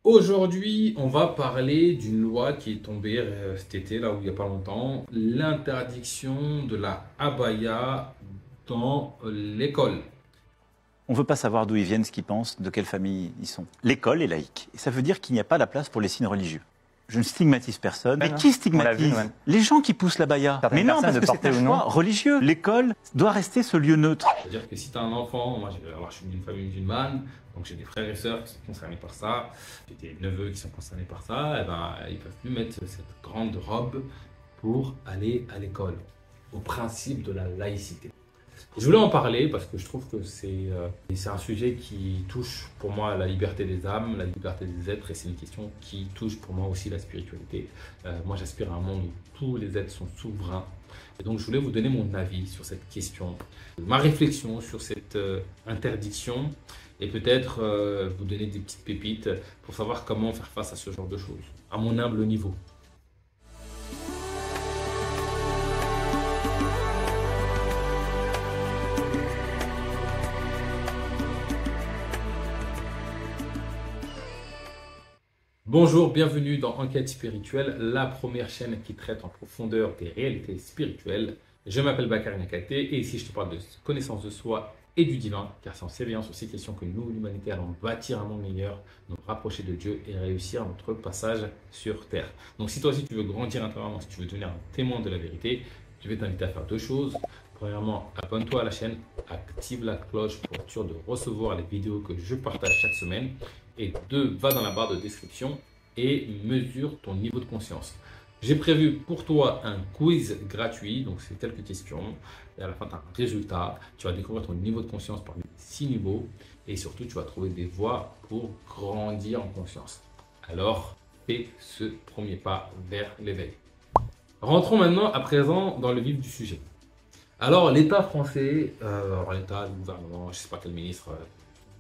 Aujourd'hui, on va parler d'une loi qui est tombée cet été, là où il n'y a pas longtemps, l'interdiction de la abaya dans l'école. On ne veut pas savoir d'où ils viennent, ce qu'ils pensent, de quelle famille ils sont. L'école est laïque. Et ça veut dire qu'il n'y a pas la place pour les signes religieux. Je ne stigmatise personne. Mais qui stigmatise? Les gens qui poussent la baya. Mais non, parce que c'est un choix religieux. L'école doit rester ce lieu neutre. C'est-à-dire que si tu as un enfant, moi je suis d'une famille musulmane, donc j'ai des frères et sœurs qui sont concernés par ça, j'ai des neveux qui sont concernés par ça, et ben, ils ne peuvent plus mettre cette grande robe pour aller à l'école, au principe de la laïcité. Je voulais en parler parce que je trouve que c'est un sujet qui touche pour moi la liberté des âmes, la liberté des êtres, et c'est une question qui touche pour moi aussi la spiritualité. Moi j'aspire à un monde où tous les êtres sont souverains. Et donc je voulais vous donner mon avis sur cette question, ma réflexion sur cette interdiction, et peut-être vous donner des petites pépites pour savoir comment faire face à ce genre de choses, à mon humble niveau. Bonjour, bienvenue dans Enquête spirituelle, la première chaîne qui traite en profondeur des réalités spirituelles. Je m'appelle Bakary Niakhaté et ici je te parle de connaissance de soi et du divin, car c'est en s'éveillant sur ces questions que nous, l'humanité, allons bâtir un monde meilleur, nous rapprocher de Dieu et réussir notre passage sur Terre. Donc si toi aussi tu veux grandir intérieurement, si tu veux devenir un témoin de la vérité, je vais t'inviter à faire deux choses. Premièrement, abonne-toi à la chaîne, active la cloche pour être sûr de recevoir les vidéos que je partage chaque semaine. Et deux, va dans la barre de description et mesure ton niveau de conscience. J'ai prévu pour toi un quiz gratuit, donc c'est quelques questions. Et à la fin, tu as un résultat. Tu vas découvrir ton niveau de conscience parmi 6 niveaux. Et surtout, tu vas trouver des voies pour grandir en conscience. Alors, fais ce premier pas vers l'éveil. Rentrons maintenant à présent dans le vif du sujet. Alors, l'État français, l'État, le gouvernement, je ne sais pas quel ministre,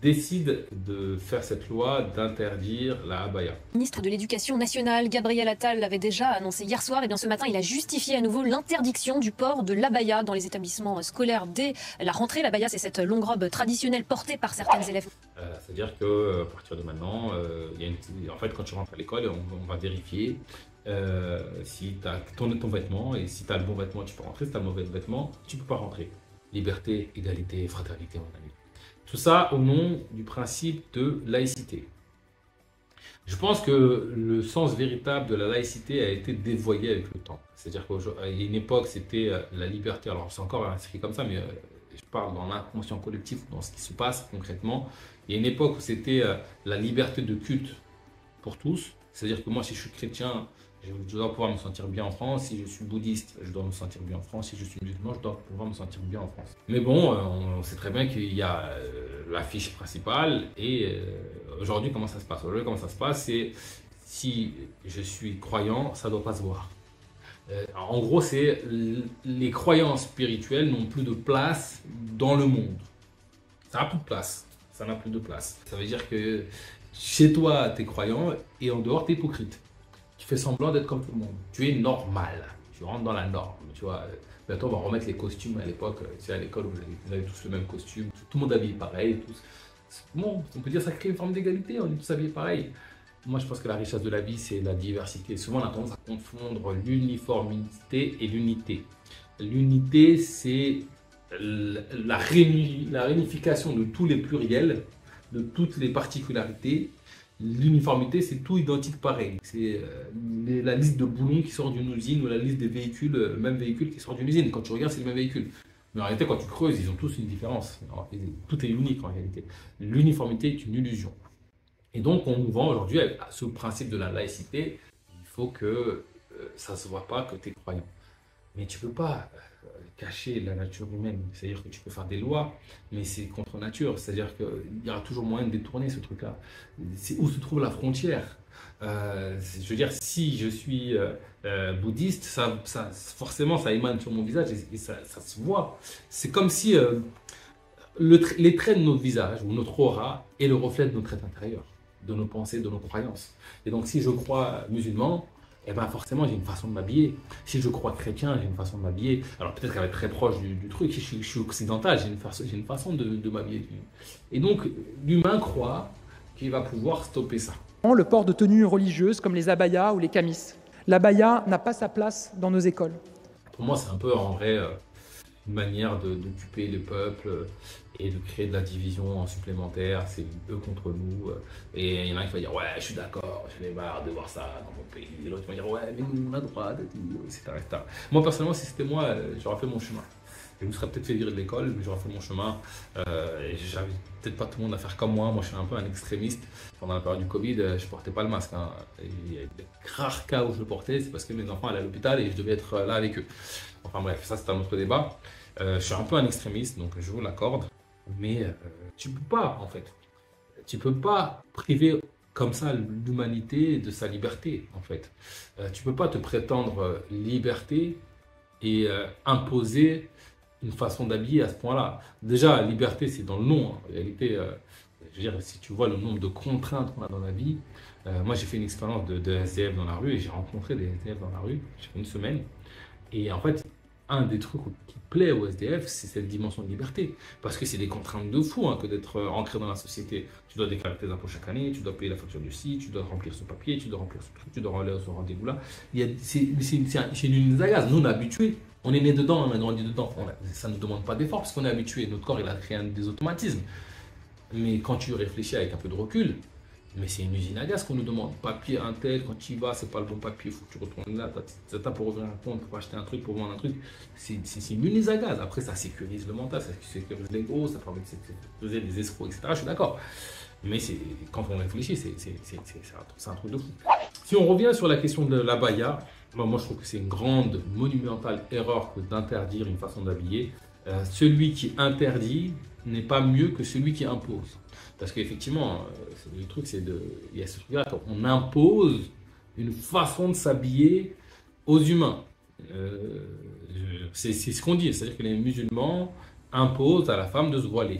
décide de faire cette loi d'interdire la abaya. Le ministre de l'Éducation nationale, Gabriel Attal, l'avait déjà annoncé hier soir. Et bien ce matin, il a justifié à nouveau l'interdiction du port de l'abaya dans les établissements scolaires dès la rentrée. L'abaya, c'est cette longue robe traditionnelle portée par certains élèves. C'est-à-dire qu'à partir de maintenant, en fait, quand tu rentres à l'école, on va vérifier si tu as ton vêtement, et si tu as le bon vêtement, tu peux rentrer. Si tu as le mauvais vêtement, tu ne peux pas rentrer. Liberté, égalité, fraternité, mon ami. Tout ça au nom du principe de laïcité. Je pense que le sens véritable de la laïcité a été dévoyé avec le temps. C'est-à-dire qu'à une époque, c'était la liberté. Alors, c'est encore inscrit comme ça, mais je parle dans l'inconscient collectif, dans ce qui se passe concrètement. Il y a une époque où c'était la liberté de culte pour tous. C'est-à-dire que moi, si je suis chrétien, je dois pouvoir me sentir bien en France. Si je suis bouddhiste, je dois me sentir bien en France. Si je suis musulman, je dois pouvoir me sentir bien en France. Mais bon, on sait très bien qu'il y a l'affiche principale. Et aujourd'hui, comment ça se passe? Aujourd'hui, comment ça se passe, c'est si je suis croyant, ça ne doit pas se voir. En gros, c'est les croyances spirituelles n'ont plus de place dans le monde. Ça n'a plus de place. Ça n'a plus de place. Ça veut dire que chez toi, tu es croyant et en dehors, tu es hypocrite. Tu fais semblant d'être comme tout le monde. Tu es normal. Tu rentres dans la norme. Tu vois, bientôt, on va remettre les costumes à l'époque. Tu sais, à l'école, vous avez tous le même costume. Tout le monde habillé pareil. Bon, on peut dire que ça crée une forme d'égalité. On est tous habillés pareil. Moi, je pense que la richesse de la vie, c'est la diversité. Souvent, on a tendance à confondre l'uniformité et l'unité. L'unité, c'est la réunification de tous les pluriels, de toutes les particularités. L'uniformité, c'est tout identique pareil. C'est la liste de boulons qui sort d'une usine ou la liste des véhicules, même véhicule qui sort d'une usine. Quand tu regardes, c'est le même véhicule. Mais en réalité, quand tu creuses, ils ont tous une différence. Alors, tout est unique en réalité. L'uniformité est une illusion. Et donc, on nous vend aujourd'hui à ce principe de la laïcité. Il faut que ça ne se voit pas que tu es croyant. Mais tu ne peux pas cacher la nature humaine. C'est-à-dire que tu peux faire des lois, mais c'est contre nature. C'est-à-dire qu'il y aura toujours moyen de détourner ce truc-là. C'est où se trouve la frontière. Je veux dire, si je suis bouddhiste, forcément, ça émane sur mon visage et ça se voit. C'est comme si les traits de notre visage ou notre aura est le reflet de notre être intérieur, de nos pensées, de nos croyances. Et donc, si je crois musulman, eh ben forcément, j'ai une façon de m'habiller. Si je crois chrétien, j'ai une façon de m'habiller. Alors peut-être qu'elle va être très proche du truc. Si je suis occidental, j'ai une façon de m'habiller. Et donc, l'humain croit qu'il va pouvoir stopper ça. Le port de tenues religieuses comme les abayas ou les kamis. L'abaya n'a pas sa place dans nos écoles. Pour moi, c'est un peu en vrai une manière d'occuper le peuple et de créer de la division supplémentaire. C'est eux contre nous. Et il y en a qui va dire ouais, je suis d'accord, j'en ai marre de voir ça dans mon pays. Et l'autre va dire ouais, mais nous, on a le droit de dire, etc., etc. Moi, personnellement, si c'était moi, j'aurais fait mon chemin. Je me serais peut-être fait virer de l'école, mais j'aurais fait mon chemin. Et j'avais peut-être pas tout le monde à faire comme moi. Moi, je suis un peu un extrémiste. Pendant la période du Covid, je portais pas le masque. Hein. Et il y a des rares cas où je le portais, c'est parce que mes enfants allaient à l'hôpital et je devais être là avec eux. Enfin bref, ça c'est un autre débat. Je suis un peu un extrémiste, donc je vous l'accorde. Mais tu peux pas, en fait. Tu peux pas priver comme ça l'humanité de sa liberté, en fait. Tu peux pas te prétendre liberté et imposer une façon d'habiller à ce point-là. Déjà, liberté, c'est dans le nom. Hein. En réalité, je veux dire, si tu vois le nombre de contraintes qu'on a dans la vie, moi j'ai fait une expérience de SDF dans la rue et j'ai rencontré des SDF dans la rue, j'ai fait une semaine. Et en fait, un des trucs qui plaît aux SDF, c'est cette dimension de liberté. Parce que c'est des contraintes de fou hein, que d'être ancré dans la société. Tu dois déclarer tes impôts chaque année, tu dois payer la facture du site, tu dois remplir ce papier, tu dois remplir ce truc, tu dois aller à ce rendez-vous-là. C'est une agace. Nous, on est habitués. On est né dedans, on a grandi dedans. Ça ne nous demande pas d'effort parce qu'on est habitué. Notre corps, il a créé des automatismes. Mais quand tu réfléchis avec un peu de recul, mais c'est une usine à gaz qu'on nous demande. Papier, un tel, quand tu y vas, c'est pas le bon papier, il faut que tu retournes là. T'as pour ouvrir un compte, pour acheter un truc, pour vendre un truc. C'est une usine à gaz. Après, ça sécurise le mental, ça sécurise l'ego, ça permet de sécuriser des escrocs, etc. Je suis d'accord. Mais quand on réfléchit, c'est un truc de fou. Si on revient sur la question de l'abaya, moi je trouve que c'est une grande, monumentale erreur que d'interdire une façon d'habiller. Celui qui interdit n'est pas mieux que celui qui impose. Parce qu'effectivement, le truc, il y a ce truc-là, on impose une façon de s'habiller aux humains. C'est ce qu'on dit, c'est-à-dire que les musulmans imposent à la femme de se voiler.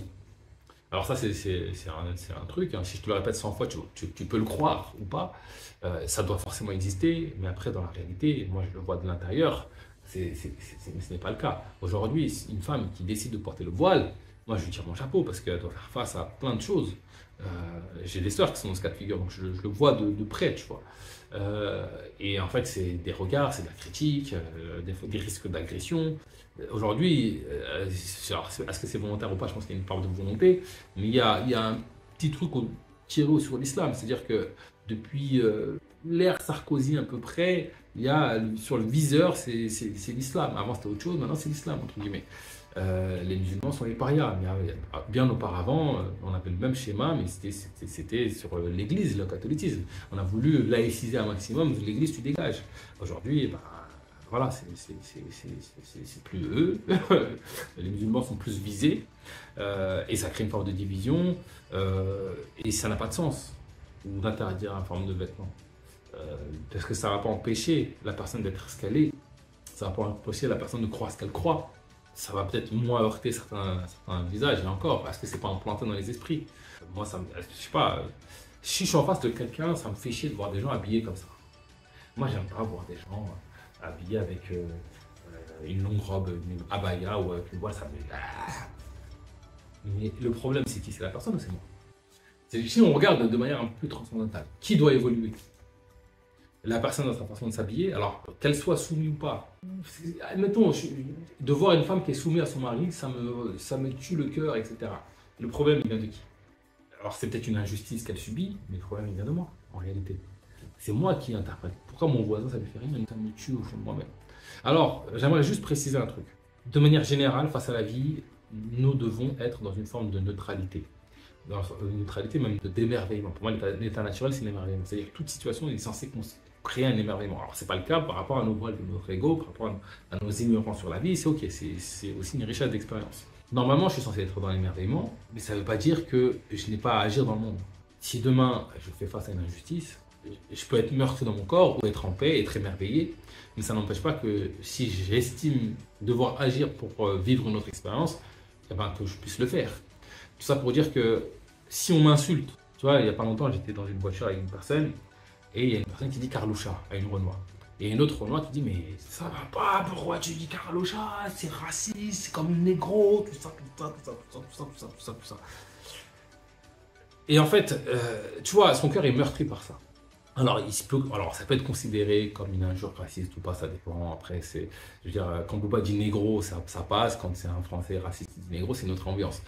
Alors ça, c'est un truc, hein. Si je te le répète 100 fois, tu peux le croire ou pas. Ça doit forcément exister, mais après, dans la réalité, moi je le vois de l'intérieur, ce n'est pas le cas. Aujourd'hui, une femme qui décide de porter le voile, moi je lui tire mon chapeau parce qu'elle doit faire face à plein de choses. J'ai des sœurs qui sont dans ce cas de figure, donc je le vois de près, tu vois. Et en fait, c'est des regards, c'est de la critique, des risques d'agression. Aujourd'hui, est-ce que c'est volontaire ou pas? Je pense qu'il y a une part de volonté, mais il y a un petit truc tiré sur l'islam, c'est-à-dire que depuis l'ère Sarkozy à peu près, il y a sur le viseur, c'est l'islam. Avant c'était autre chose, maintenant c'est l'islam, entre guillemets. Les musulmans sont les parias, mais bien auparavant, on avait le même schéma, mais c'était sur l'église, le catholicisme. On a voulu laïciser un maximum, l'église tu dégages. Aujourd'hui, voilà, c'est plus eux, les musulmans sont plus visés, et ça crée une forme de division, et ça n'a pas de sens d'interdire une forme de vêtement. Parce que ça ne va pas empêcher la personne d'être ce qu'elle est, ça ne va pas empêcher la personne de croire ce qu'elle croit. Ça va peut-être moins heurter certains visages, et encore, parce que c'est pas implanté dans les esprits. Moi, je sais pas, si je suis en face de quelqu'un, ça me fait chier de voir des gens habillés comme ça. Moi, j'aime pas voir des gens habillés avec une longue robe, une abaya ou avec une voile, ça me... Mais le problème, c'est qui? C'est la personne ou c'est moi? Si on regarde de manière un peu plus transcendantale, qui doit évoluer? La personne dans sa façon de s'habiller, alors qu'elle soit soumise ou pas. Admettons, de voir une femme qui est soumise à son mari, ça me tue le cœur, etc. Le problème, il vient de qui? Alors c'est peut-être une injustice qu'elle subit, mais le problème, il vient de moi, en réalité. C'est moi qui interprète. Pourquoi mon voisin, ça lui fait rien, ça me tue au fond de moi-même. Alors, j'aimerais juste préciser un truc. De manière générale, face à la vie, nous devons être dans une forme de neutralité. Dans une neutralité même de d'émerveillement. Pour moi, l'état naturel, c'est l'émerveillement. C'est-à-dire que toute situation est censée créer un émerveillement. Alors, ce n'est pas le cas par rapport à nos voiles de notre ego, par rapport à nos ignorances sur la vie, c'est ok, c'est aussi une richesse d'expérience. Normalement, je suis censé être dans l'émerveillement, mais ça ne veut pas dire que je n'ai pas à agir dans le monde. Si demain, je fais face à une injustice, je peux être meurtri dans mon corps ou être en paix, être émerveillé, mais ça n'empêche pas que si j'estime devoir agir pour vivre une autre expérience, eh ben, que je puisse le faire. Tout ça pour dire que si on m'insulte, tu vois, il n'y a pas longtemps, j'étais dans une voiture avec une personne, et il y a une personne qui dit Carloucha à une Renoir. Et une autre Renoir qui dit mais ça va pas, pourquoi tu dis Carloucha, c'est raciste, c'est comme une négro, tout ça. Et en fait, tu vois, son cœur est meurtri par ça. Alors, ça peut être considéré comme une injure raciste ou pas, ça dépend. Après, je veux dire, quand Booba dit négro, ça passe. Quand c'est un Français raciste qui dit négro, c'est notre ambiance.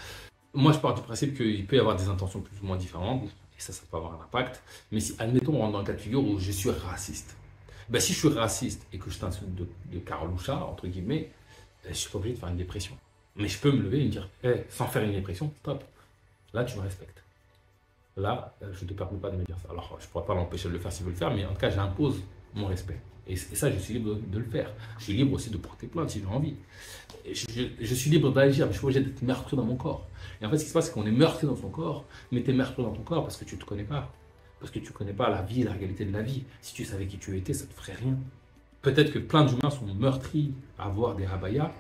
Moi, je pars du principe qu'il peut y avoir des intentions plus ou moins différentes, et ça peut avoir un impact. Mais si, admettons, on rentre dans le cas de figure où je suis raciste. Ben, si je suis raciste et que je t'insulte de Carloucha, entre guillemets, je ne suis pas obligé de faire une dépression. Mais je peux me lever et me dire, hey, sans faire une dépression, stop. Là, tu me respectes. Là, je ne te permets pas de me dire ça. Alors, je ne pourrais pas l'empêcher de le faire s'il veut le faire, mais en tout cas, j'impose mon respect. Et ça, je suis libre de le faire. Je suis libre aussi de porter plainte si j'ai envie. Je suis libre d'agir, mais je suis obligé d'être meurtri dans mon corps. Et en fait, ce qui se passe, c'est qu'on est meurtri dans son corps, mais tu es meurtri dans ton corps parce que tu ne te connais pas. Parce que tu ne connais pas la vie, la réalité de la vie. Si tu savais qui tu étais, ça ne te ferait rien. Peut-être que plein d'humains sont meurtris à voir des abayas.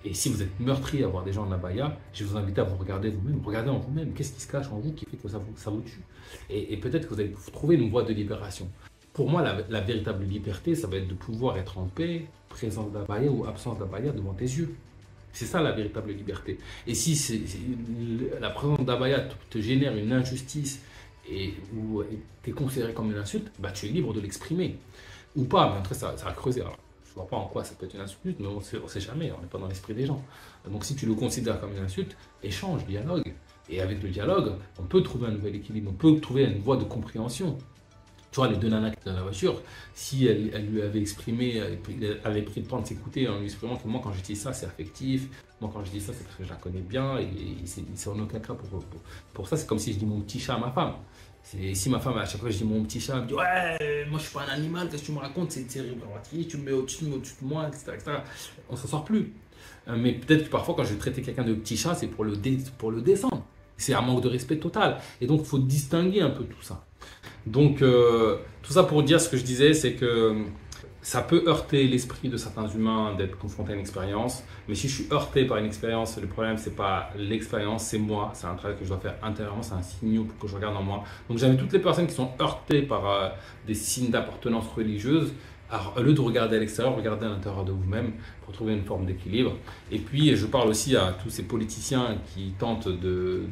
Et si vous êtes meurtri à voir des gens en abaya, je vais vous inviter à vous regarder vous-même. Regardez en vous-même. Qu'est-ce qui se cache en vous qui fait que ça vous tue? Et peut-être que vous allez trouver une voie de libération. Pour moi, la véritable liberté, ça va être de pouvoir être en paix, présence d'abaya ou absence d'abaya devant tes yeux. C'est ça la véritable liberté. Et si la présence d'abaya te génère une injustice ou tu es considéré comme une insulte, bah, tu es libre de l'exprimer. Ou pas, mais après ça va creuser. Alors, je ne vois pas en quoi ça peut être une insulte, mais on ne sait jamais, on n'est pas dans l'esprit des gens. Donc si tu le considères comme une insulte, échange, dialogue. Et avec le dialogue, on peut trouver un nouvel équilibre, on peut trouver une voie de compréhension. Tu vois, les deux nanas qui étaient dans la voiture, si elle lui avait exprimé, elle avait pris le temps de s'écouter en lui exprimant que moi quand je dis ça c'est affectif, moi quand je dis ça c'est parce que je la connais bien, et c'est en aucun cas pour ça, c'est comme si je dis mon petit chat à ma femme. Si ma femme, à chaque fois que je dis mon petit chat, elle me dit ouais, moi je suis pas un animal, qu'est-ce que tu me racontes, c'est terrible, tu me mets au-dessus de moi, etc. On s'en sort plus. Mais peut-être que parfois quand je vais traiter quelqu'un de petit chat, c'est pour le descendre. C'est un manque de respect total. Et donc il faut distinguer un peu tout ça. Donc tout ça pour dire ce que je disais, c'est que ça peut heurter l'esprit de certains humains d'être confrontés à une expérience. Mais si je suis heurté par une expérience, le problème, c'est pas l'expérience, c'est moi. C'est un travail que je dois faire intérieurement, c'est un signe pour que je regarde en moi. Donc j'invite toutes les personnes qui sont heurtées par des signes d'appartenance religieuse, au lieu de regarder à l'extérieur, regardez à l'intérieur de vous-même pour trouver une forme d'équilibre. Et puis, je parle aussi à tous ces politiciens qui tentent de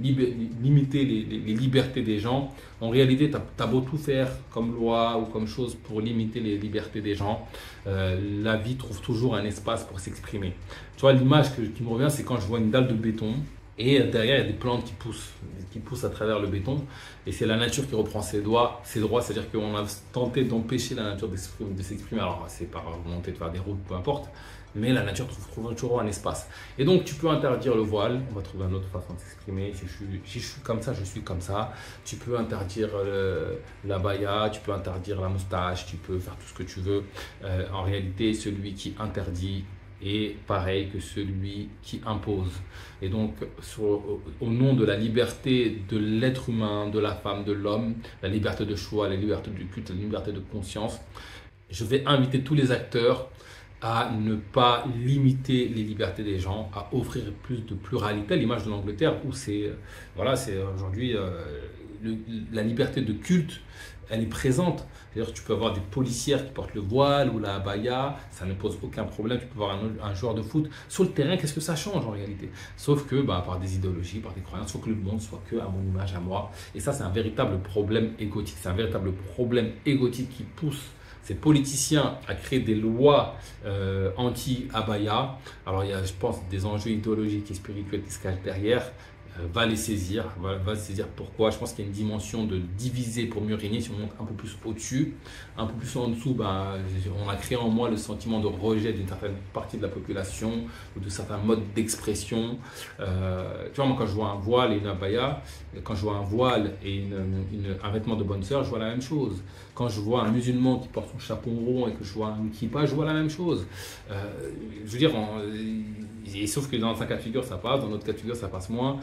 limiter les libertés des gens. En réalité, tu as beau tout faire comme loi ou comme chose pour limiter les libertés des gens, la vie trouve toujours un espace pour s'exprimer. Tu vois, l'image qui me revient, c'est quand je vois une dalle de béton. Et derrière, il y a des plantes qui poussent à travers le béton. Et c'est la nature qui reprend ses droits. C'est-à-dire qu'on a tenté d'empêcher la nature de s'exprimer. Alors, c'est par volonté de faire des routes, peu importe. Mais la nature trouve toujours un espace. Et donc, tu peux interdire le voile. On va trouver une autre façon de s'exprimer. Si je suis comme ça, je suis comme ça. Tu peux interdire l'abaya, tu peux interdire la moustache, tu peux faire tout ce que tu veux. En réalité, celui qui interdit est pareil que celui qui impose. Et donc, au nom de la liberté de l'être humain, de la femme, de l'homme, la liberté de choix, la liberté du culte, la liberté de conscience, je vais inviter tous les acteurs à ne pas limiter les libertés des gens, à offrir plus de pluralité, à l'image de l'Angleterre où c'est aujourd'hui la liberté de culte, elle est présente. C'est-à-dire que tu peux avoir des policières qui portent le voile ou la abaya, ça ne pose aucun problème. Tu peux avoir un joueur de foot. Sur le terrain, qu'est-ce que ça change en réalité? Sauf que par des idéologies, par des croyances, il faut que le monde soit que à mon image, à moi. Et ça, c'est un véritable problème égotique. C'est un véritable problème égotique qui pousse ces politiciens à créer des lois anti-abaya. Alors, il y a, je pense, des enjeux idéologiques et spirituels qui se cachent derrière. Va les saisir, va saisir pourquoi. Je pense qu'il y a une dimension de diviser pour mieux régner. Si on monte un peu plus au-dessus, un peu plus en dessous, on a créé en moi le sentiment de rejet d'une certaine partie de la population ou de certains modes d'expression. Tu vois, moi quand je vois un voile et une abaya, quand je vois un voile et un vêtement de bonne sœur, je vois la même chose. Quand je vois un musulman qui porte son chapeau rond et que je vois un kippa, je vois la même chose. Je veux dire, sauf que dans un cas de figure ça passe, dans notre cas de figure ça passe moins.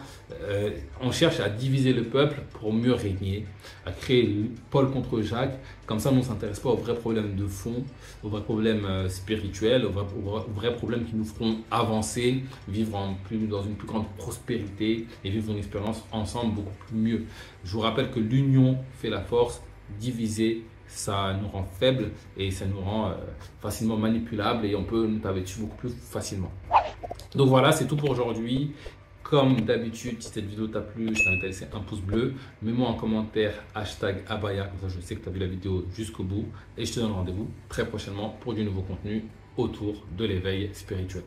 On cherche à diviser le peuple pour mieux régner, à créer Paul contre Jacques. Comme ça, on ne s'intéresse pas aux vrais problèmes de fond, aux vrais problèmes spirituels, aux vrais problèmes qui nous feront avancer, vivre dans une plus grande prospérité et vivre une expérience ensemble beaucoup plus mieux. Je vous rappelle que l'union fait la force, diviser, ça nous rend faibles et ça nous rend facilement manipulables et on peut nous taper dessus beaucoup plus facilement. Donc voilà, c'est tout pour aujourd'hui. Comme d'habitude, si cette vidéo t'a plu, je t'invite à laisser un pouce bleu. Mets-moi en commentaire #abaya, comme ça je sais que tu as vu la vidéo jusqu'au bout. Et je te donne rendez-vous très prochainement pour du nouveau contenu autour de l'éveil spirituel.